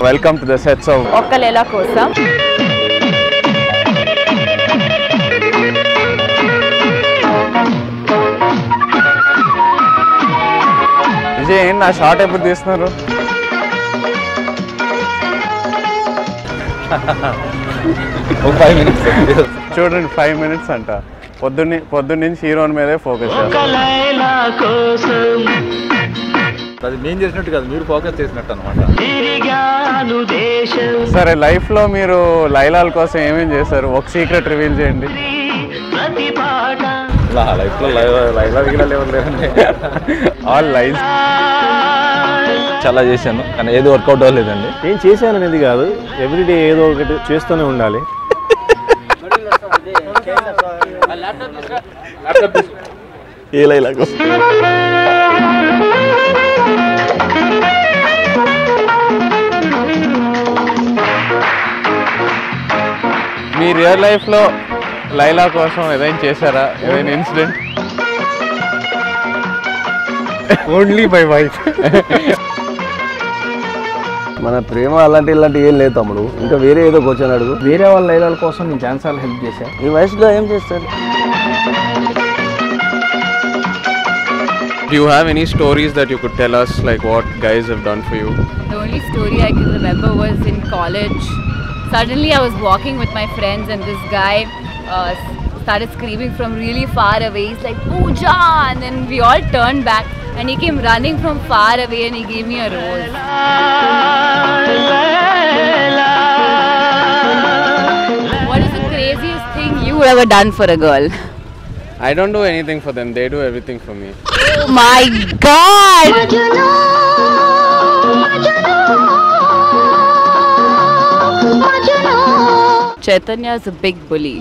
Welcome to the sets of Okka Laila Kosam. Vijay, na shot eppudu teestunaru? ఒక 5 minutes చూడండి 5 minutes అంట. పొద్దున్నుంచి హీరోన్ మీదే ఫోకస్ చేస్తారు. అది మేము చేసినట్టు కాదు, మీరు ఫోకస్ చేసినట్టు అనమాట. సరే, లైఫ్లో మీరు లైలాల కోసం ఏమేమి చేశారు? ఒక సీక్రెట్ రివీల్ చేయండి. లైఫ్లో లైలా దిగిలాలు ఎవరు లేరండి. ఆల్ లైఫ్ చాలా చేశాను కానీ ఏది వర్కౌట్ అవ్వలేదండి. నేను చేశాను అనేది కాదు, ఎవ్రీడే ఏదో ఒకటి చేస్తూనే ఉండాలి. ఏ లైలా కోసం మీ రియల్ లైఫ్లో లైలా కోసం ఏదైనా చేశారా? ఏదైనా ఇన్సిడెంట్? Only by wife. మన ప్రేమ అలాంటి ఇలాంటి ఏం లేదు తమ్ముడు. ఇంకా వేరే ఏదో క్వశ్చన్ అడుగు. వేరే వాళ్ళ లైలాల కోసం నేను ఛాన్సాలు హెల్ప్ చేశాను. ఈ వయసులో ఏం చేస్తారు? Do you have any stories that you could tell us, like what guys have done for you? The only story I can remember was in college. Suddenly I was walking with my friends and this guy started screaming from really far away. He's like, "Pooja!" And then we all turned back and he came running from far away and he gave me a rose. What is the craziest thing you ever done for a girl? I don't do anything for them, they do everything for me. Oh my God! Chaitanya is a big bully.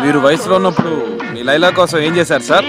మీరు వయసులో ఉన్నప్పుడు మీ లైలా కోసం ఏం చేశారు sir?